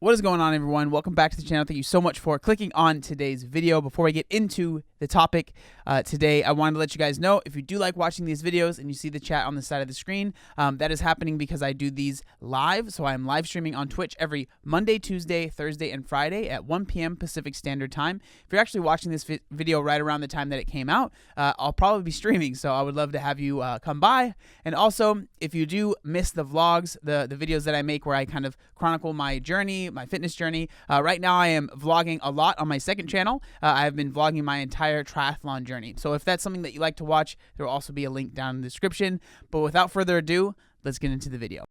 What is going on, everyone? Welcome back to the channel. Thank you so much for clicking on today's video. Before we get into the topic today, I wanted to let you guys know, if you do like watching these videos and you see the chat on the side of the screen, that is happening because I do these live. So I'm live streaming on Twitch every Monday, Tuesday, Thursday, and Friday at 1 p.m. Pacific Standard Time. If you're actually watching this video right around the time that it came out, I'll probably be streaming. So I would love to have you come by. And also, if you do miss the vlogs, the videos that I make where I kind of chronicle my journey, my fitness journey. Right now I am vlogging a lot on my second channel. I've been vlogging my entire triathlon journey. So if that's something that you like to watch, there will also be a link down in the description. But without further ado, let's get into the video.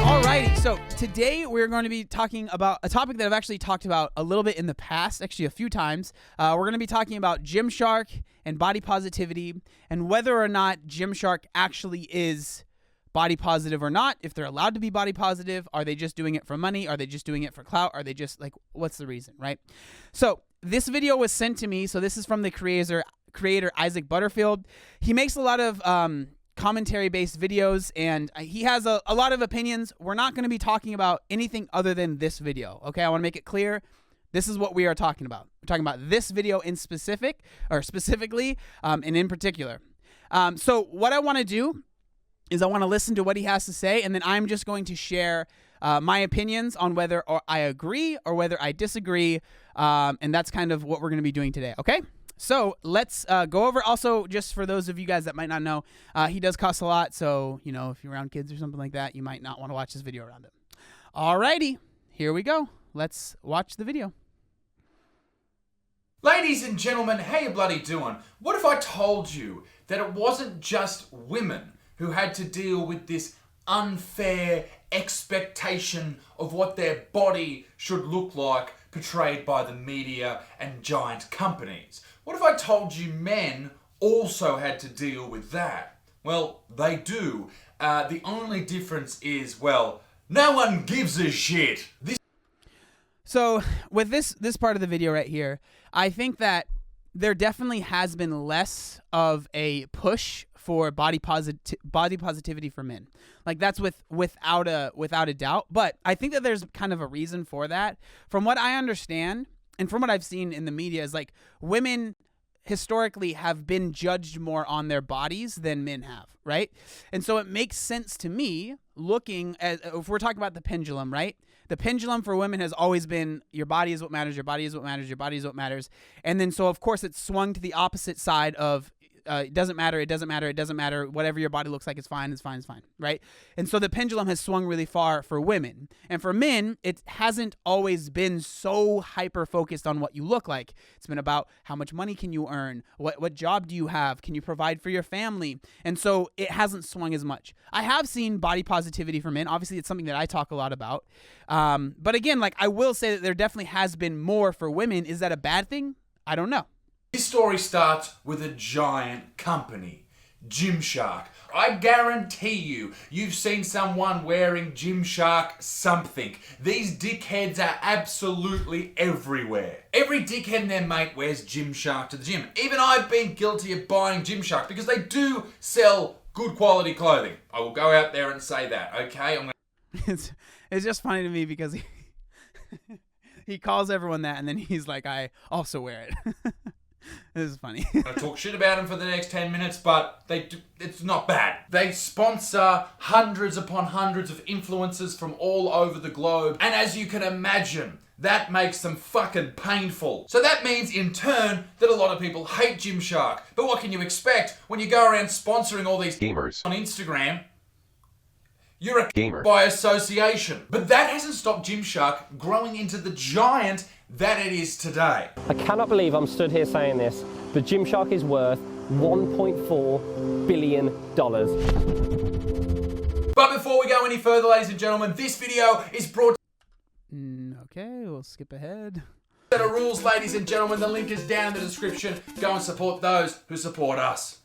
Alrighty, so today we're going to be talking about a topic that I've actually talked about a little bit in the past, actually a few times. We're going to be talking about Gymshark and body positivity and whether or not Gymshark actually is body positive or not, if they're allowed to be body positive. Are they just doing it for money? Are they just doing it for clout? Are they just like, what's the reason, right? So this video was sent to me. So this is from the creator Isaac Butterfield. He makes a lot of commentary-based videos, and he has a lot of opinions. We're not going to be talking about anything other than this video, okay? I want to make it clear. This is what we are talking about. We're talking about this video in specifically, and in particular. So what I want to do is I want to listen to what he has to say, and then I'm just going to share my opinions on whether I agree or whether I disagree, and that's kind of what we're going to be doing today, okay? So let's go over. Also, just for those of you guys that might not know, he does cuss a lot, so, you know, if you're around kids or something like that, you might not want to watch this video around him. Alrighty, here we go. Let's watch the video. Ladies and gentlemen, how you bloody doing? What if I told you that it wasn't just women who had to deal with this unfair expectation of what their body should look like portrayed by the media and giant companies? What if I told you men also had to deal with that? Well, they do. The only difference is, well, no one gives a shit. So with this part of the video right here, I think that there definitely has been less of a push for body positivity for men. Like, that's without a doubt. But I think that there's kind of a reason for that. From what I understand and from what I've seen in the media is, like, women historically have been judged more on their bodies than men have, right? And so it makes sense to me, looking at, if we're talking about the pendulum, right? The pendulum for women has always been your body is what matters, your body is what matters, your body is what matters. And then so, of course, it's swung to the opposite side of it doesn't matter, it doesn't matter, it doesn't matter. Whatever your body looks like, it's fine, it's fine, it's fine, right? And so the pendulum has swung really far for women. And for men, it hasn't always been so hyper-focused on what you look like. It's been about how much money can you earn? What job do you have? Can you provide for your family? And so it hasn't swung as much. I have seen body positivity for men. Obviously, it's something that I talk a lot about. But again, like, I will say that there definitely has been more for women. Is that a bad thing? I don't know. This story starts with a giant company, Gymshark. I guarantee you've seen someone wearing Gymshark something. These dickheads are absolutely everywhere. Every dickhead and their mate wears Gymshark to the gym. Even I've been guilty of buying Gymshark because they do sell good quality clothing. I will go out there and say that, okay? It's just funny to me because he calls everyone that, and then he's like, I also wear it. This is funny. I'm going to talk shit about them for the next 10 minutes, but it's not bad. They sponsor hundreds upon hundreds of influencers from all over the globe. And as you can imagine, that makes them fucking painful. So that means, in turn, that a lot of people hate Gymshark. But what can you expect when you go around sponsoring all these gamers on Instagram? You're a gamer by association. But that hasn't stopped Gymshark growing into the giant that it is today. I cannot believe I'm stood here saying this, but Gymshark is worth $1.4 billion. But before we go any further, ladies and gentlemen, this video is brought okay, we'll skip ahead. Set of rules, ladies and gentlemen. The link is down in the description. Go and support those who support us.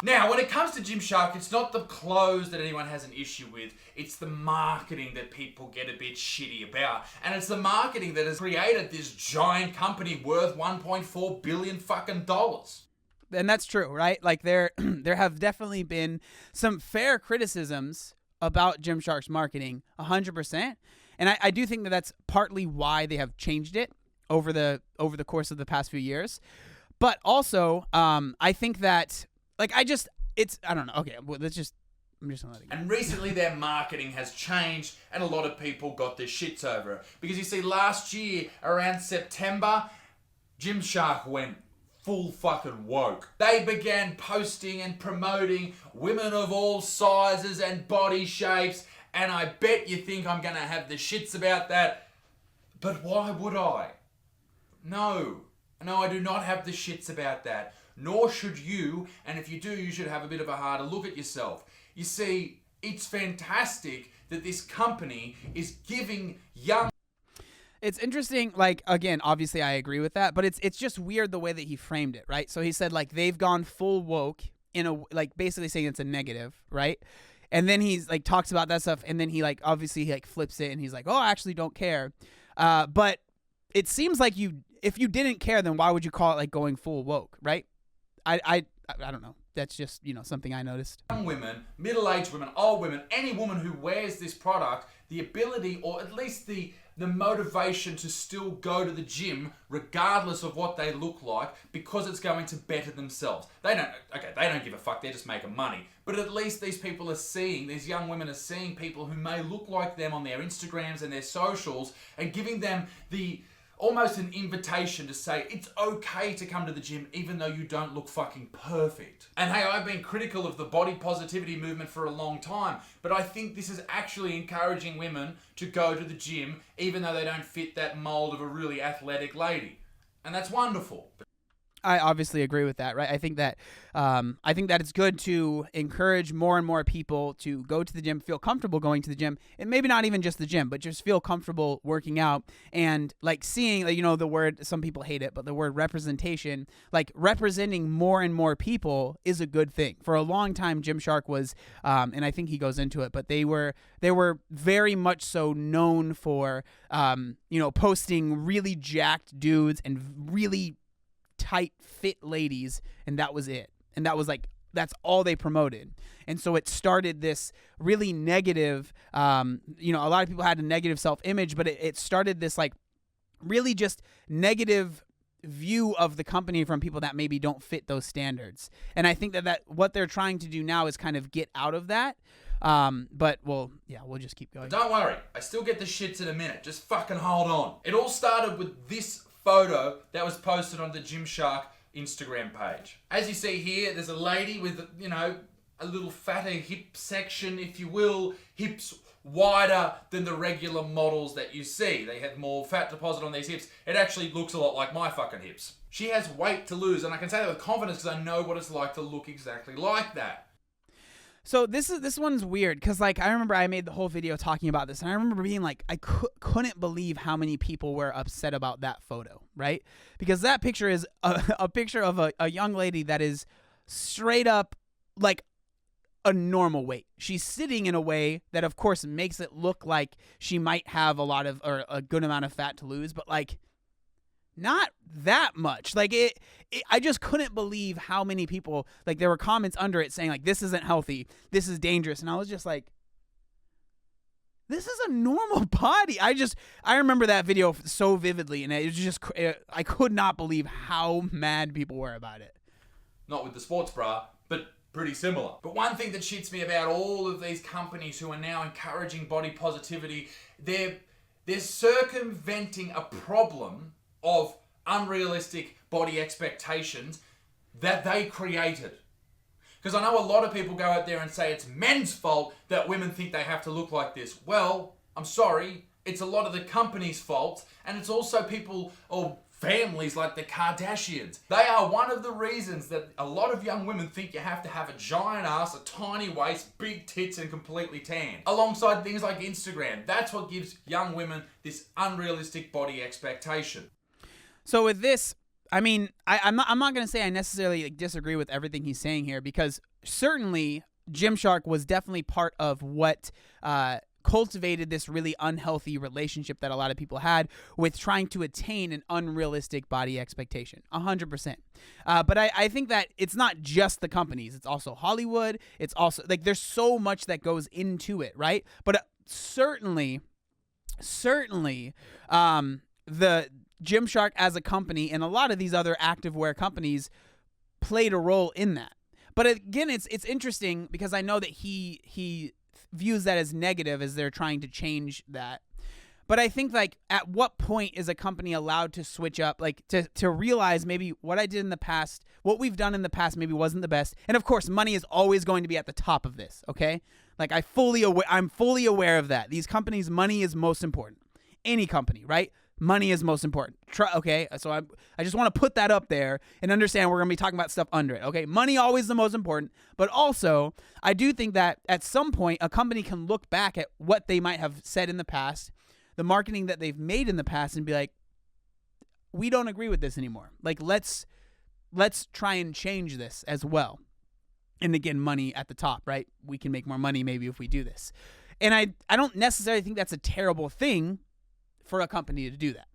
Now, when it comes to Gymshark, it's not the clothes that anyone has an issue with. It's the marketing that people get a bit shitty about. And it's the marketing that has created this giant company worth $1.4 billion fucking dollars. And that's true, right? Like, there have definitely been some fair criticisms about Gymshark's marketing 100%. And I do think that that's partly why they have changed it over the course of the past few years. But also, I think that, like, I don't know. Okay, well, I'm just gonna let it go. And recently their marketing has changed and a lot of people got their shits over it. Because you see, last year, around September, Gymshark went full fucking woke. They began posting and promoting women of all sizes and body shapes, and I bet you think I'm gonna have the shits about that. But why would I? No, I do not have the shits about that. Nor should you, and if you do, you should have a bit of a harder look at yourself. You see, it's fantastic that this company is giving young... It's interesting, like, again, obviously I agree with that, but it's just weird the way that he framed it, right? So he said, like, they've gone full woke in a, like, basically saying it's a negative, right? And then he's, like, talks about that stuff, and then he, like, obviously he, like, flips it, and he's like, oh, I actually don't care. But it seems like if you didn't care, then why would you call it, like, going full woke, right? I don't know. That's just, something I noticed. Young women, middle-aged women, old women, any woman who wears this product, the ability, or at least the motivation to still go to the gym regardless of what they look like, because it's going to better themselves. They don't give a fuck, they're just making money. But at least these young women are seeing people who may look like them on their Instagrams and their socials, and giving them almost an invitation to say it's okay to come to the gym even though you don't look fucking perfect. And hey, I've been critical of the body positivity movement for a long time, but I think this is actually encouraging women to go to the gym even though they don't fit that mold of a really athletic lady. And that's wonderful. I obviously agree with that, right? I think that it's good to encourage more and more people to go to the gym, feel comfortable going to the gym, and maybe not even just the gym, but just feel comfortable working out and, like, seeing, like, the word, some people hate it, but the word representation, like, representing more and more people is a good thing. For a long time, Gymshark was, and I think he goes into it, but they were very much so known for, posting really jacked dudes and really tight fit ladies, and that was it. And that was, like, that's all they promoted. And so it started this really negative, a lot of people had a negative self-image, but it started this, like, really just negative view of the company from people that maybe don't fit those standards. And I think that what they're trying to do now is kind of get out of that. But we'll just keep going. But don't worry, I still get the shits in a minute. Just fucking hold on. It all started with this photo that was posted on the Gymshark Instagram page. As you see here, there's a lady with, a little fatter hip section, if you will, hips wider than the regular models that you see. They have more fat deposit on these hips. It actually looks a lot like my fucking hips. She has weight to lose, and I can say that with confidence because I know what it's like to look exactly like that. So this one's weird because, like, I remember I made the whole video talking about this, and I remember being like, I couldn't believe how many people were upset about that photo, right? Because that picture is a picture of a young lady that is straight up, like, a normal weight. She's sitting in a way that, of course, makes it look like she might have a good amount of fat to lose, but, like, not that much. Like, I just couldn't believe how many people, like, there were comments under it saying, like, this isn't healthy, this is dangerous, and I was just like, this is a normal body. I remember that video so vividly, and it was just, I could not believe how mad people were about it. Not with the sports bra, but pretty similar. But one thing that shits me about all of these companies who are now encouraging body positivity, they're circumventing a problem of unrealistic body expectations that they created. Because I know a lot of people go out there and say it's men's fault that women think they have to look like this. Well, I'm sorry, it's a lot of the company's fault, and it's also people or families like the Kardashians. They are one of the reasons that a lot of young women think you have to have a giant ass, a tiny waist, big tits, and completely tan. Alongside things like Instagram. That's what gives young women this unrealistic body expectation. So with this, I mean, I'm not going to say I necessarily, like, disagree with everything he's saying here, because certainly Gymshark was definitely part of what cultivated this really unhealthy relationship that a lot of people had with trying to attain an unrealistic body expectation. 100%. But I think that it's not just the companies. It's also Hollywood. It's also like there's so much that goes into it, right? But certainly, the Gymshark as a company and a lot of these other activewear companies played a role in that. But again, it's interesting because I know that he views that as negative as they're trying to change that. But I think like at what point is a company allowed to switch up, like to realize maybe what I did in the past, what we've done in the past maybe wasn't the best. And of course, money is always going to be at the top of this, okay? Like I'm fully aware of that. These companies, money is most important. Any company, right? Money is most important. Okay, so I just want to put that up there and understand we're going to be talking about stuff under it. Okay, money always the most important, but also I do think that at some point a company can look back at what they might have said in the past, the marketing that they've made in the past, and be like, we don't agree with this anymore. Like let's try and change this as well. And again, money at the top, right? We can make more money maybe if we do this. And I don't necessarily think that's a terrible thing for a company to do that.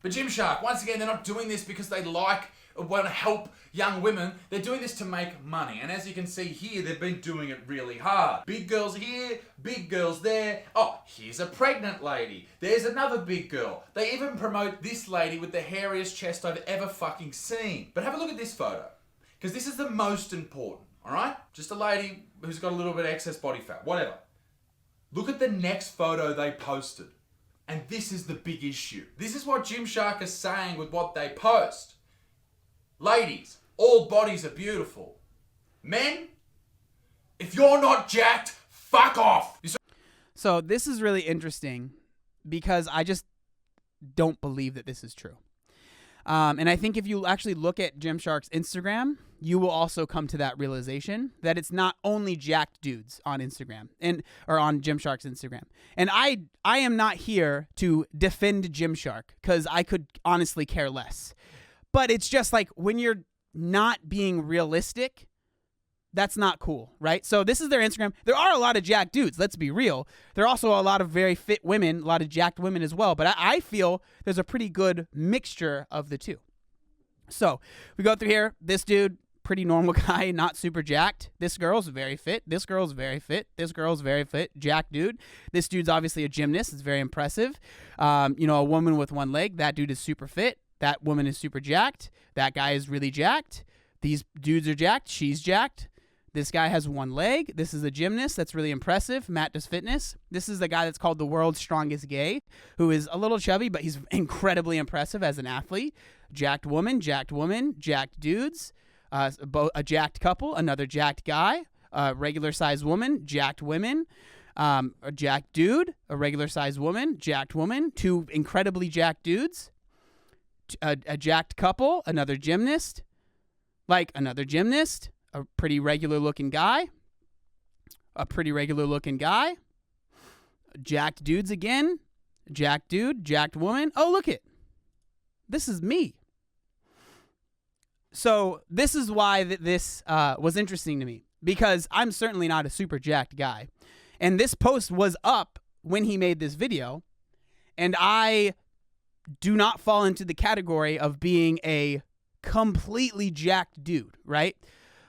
But Gymshark, once again, they're not doing this because they like or want to help young women. They're doing this to make money. And as you can see here, they've been doing it really hard. Big girls here, big girls there. Oh, here's a pregnant lady. There's another big girl. They even promote this lady with the hairiest chest I've ever fucking seen. But have a look at this photo, because this is the most important, all right? Just a lady who's got a little bit of excess body fat, whatever. Look at the next photo they posted. And this is the big issue. This is what Gymshark is saying with what they post. Ladies, all bodies are beautiful. Men, if you're not jacked, fuck off. So this is really interesting because I just don't believe that this is true. And I think if you actually look at Gymshark's Instagram, you will also come to that realization that it's not only jacked dudes on Instagram or on Gymshark's Instagram. And I am not here to defend Gymshark because I could honestly care less. But it's just like when you're not being realistic, that's not cool, right? So this is their Instagram. There are a lot of jacked dudes, let's be real. There are also a lot of very fit women, a lot of jacked women as well. But I feel there's a pretty good mixture of the two. So we go through here. This dude, pretty normal guy, not super jacked. This girl's very fit. This girl's very fit. This girl's very fit. Jacked dude. This dude's obviously a gymnast. It's very impressive. A woman with one leg. That dude is super fit. That woman is super jacked. That guy is really jacked. These dudes are jacked. She's jacked. This guy has one leg. This is a gymnast. That's really impressive. Matt does fitness. This is the guy that's called the world's strongest gay, who is a little chubby, but he's incredibly impressive as an athlete. Jacked woman, jacked dudes, a jacked couple, another jacked guy, a regular-sized woman, jacked women, a jacked dude, a regular-sized woman, jacked woman, two incredibly jacked dudes, a jacked couple, another gymnast, a pretty regular-looking guy, jacked dudes again, jacked dude, jacked woman. Oh, look it. This is me. So this is why this was interesting to me, because I'm certainly not a super jacked guy. And this post was up when he made this video, and I do not fall into the category of being a completely jacked dude, right?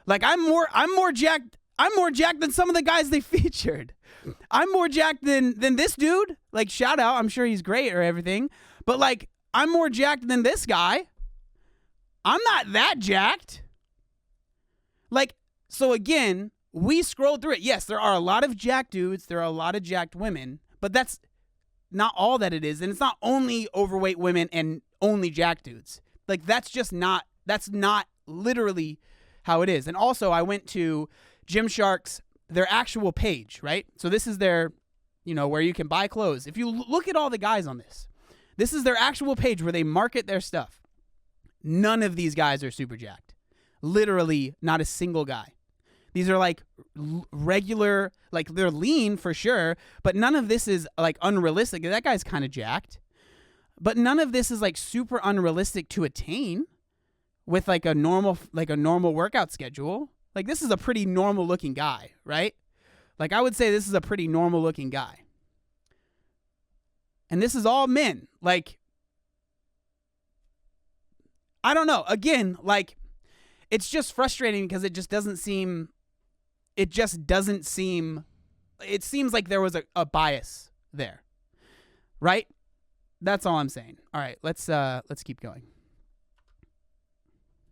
Like I'm more jacked than some of the guys they featured. I'm more jacked than this dude. Like, shout out, I'm sure he's great or everything, but like I'm more jacked than this guy. I'm not that jacked. Like, so again, we scrolled through it. Yes, there are a lot of jacked dudes, there are a lot of jacked women, but that's not all that it is. And it's not only overweight women and only jacked dudes. Like, that's not literally how it is. And also, I went to Gymshark's, their actual page, right? So this is their, where you can buy clothes. If you look at all the guys on this is their actual page where they market their stuff. None of these guys are super jacked. Literally not a single guy. These are like regular, like they're lean for sure, but none of this is like unrealistic. That guy's kind of jacked, but none of this is like super unrealistic to attain with like a normal workout schedule. Like, this is a pretty normal looking guy, right? Like, I would say this is a pretty normal looking guy. And this is all men. Like, I don't know. Again, like, it's just frustrating because it seems like there was a bias there. Right? That's all I'm saying. All right, let's keep going.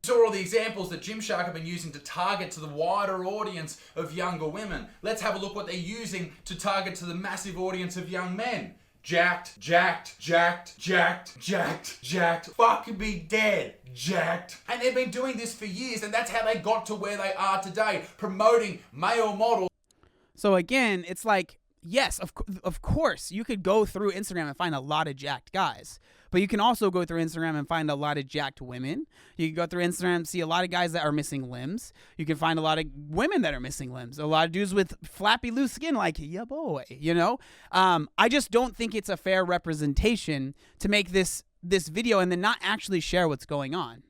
Saw all the examples that Gymshark have been using to target to the wider audience of younger women. Let's have a look what they're using to target to the massive audience of young men. Jacked, jacked, jacked, jacked, jacked, jacked, fucking be dead, jacked. And they've been doing this for years, and that's how they got to where they are today, promoting male models. So again, it's like, yes, of course, you could go through Instagram and find a lot of jacked guys. But you can also go through Instagram and find a lot of jacked women. You can go through Instagram and see a lot of guys that are missing limbs. You can find a lot of women that are missing limbs. A lot of dudes with flappy loose skin like, yeah, boy, you know? I just don't think it's a fair representation to make this video and then not actually share what's going on.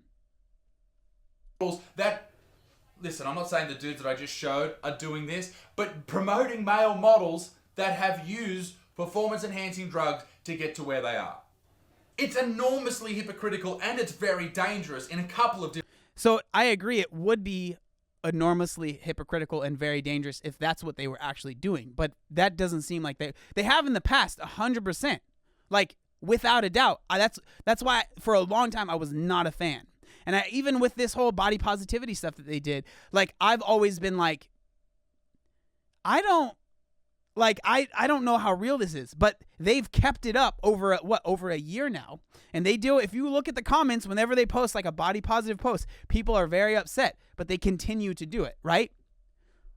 Listen, I'm not saying the dudes that I just showed are doing this, but promoting male models that have used performance-enhancing drugs to get to where they are. It's enormously hypocritical and it's very dangerous in a couple of different... So I agree, it would be enormously hypocritical and very dangerous if that's what they were actually doing. But that doesn't seem like they have in the past 100%. Like, without a doubt. That's why for a long time I was not a fan. And even with this whole body positivity stuff that they did, like, I've always been like, I don't know how real this is, but they've kept it up over a year now. And they do, if you look at the comments, whenever they post like a body positive post, people are very upset, but they continue to do it, right?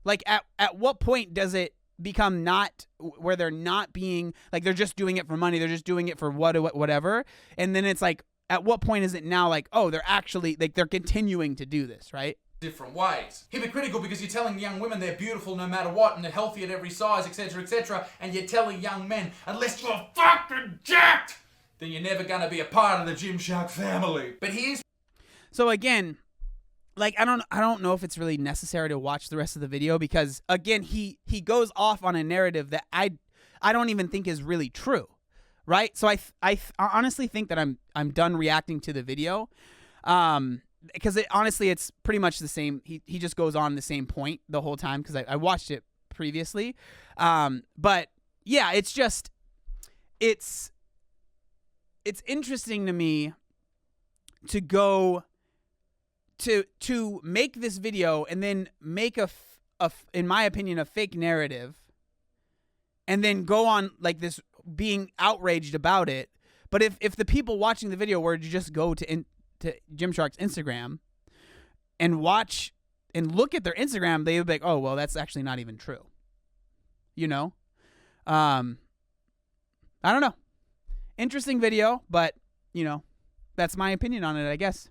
Like, at what point does it become not where they're not being, like, they're just doing it for money, they're just doing it for whatever, and then it's like, at what point is it now like, oh, they're actually, like, they're continuing to do this, right? Different ways. Hypocritical because you're telling young women they're beautiful no matter what and they're healthy at every size, etc., and you're telling young men, unless you're fucking jacked, then you're never gonna be a part of the Gymshark family. But here's... So again, like, I don't know if it's really necessary to watch the rest of the video because, again, he goes off on a narrative that I don't even think is really true, right? So I honestly think that I'm done reacting to the video. Because honestly, it's pretty much the same. He just goes on the same point the whole time because I watched it previously. But yeah, it's just, it's interesting to me to go to make this video and then make in my opinion, a fake narrative and then go on like this being outraged about it. But if the people watching the video were to just go to Gymshark's Instagram and watch and look at their Instagram, they would be like, oh, well, that's actually not even true. You know? I don't know. Interesting video, but, you know, that's my opinion on it, I guess.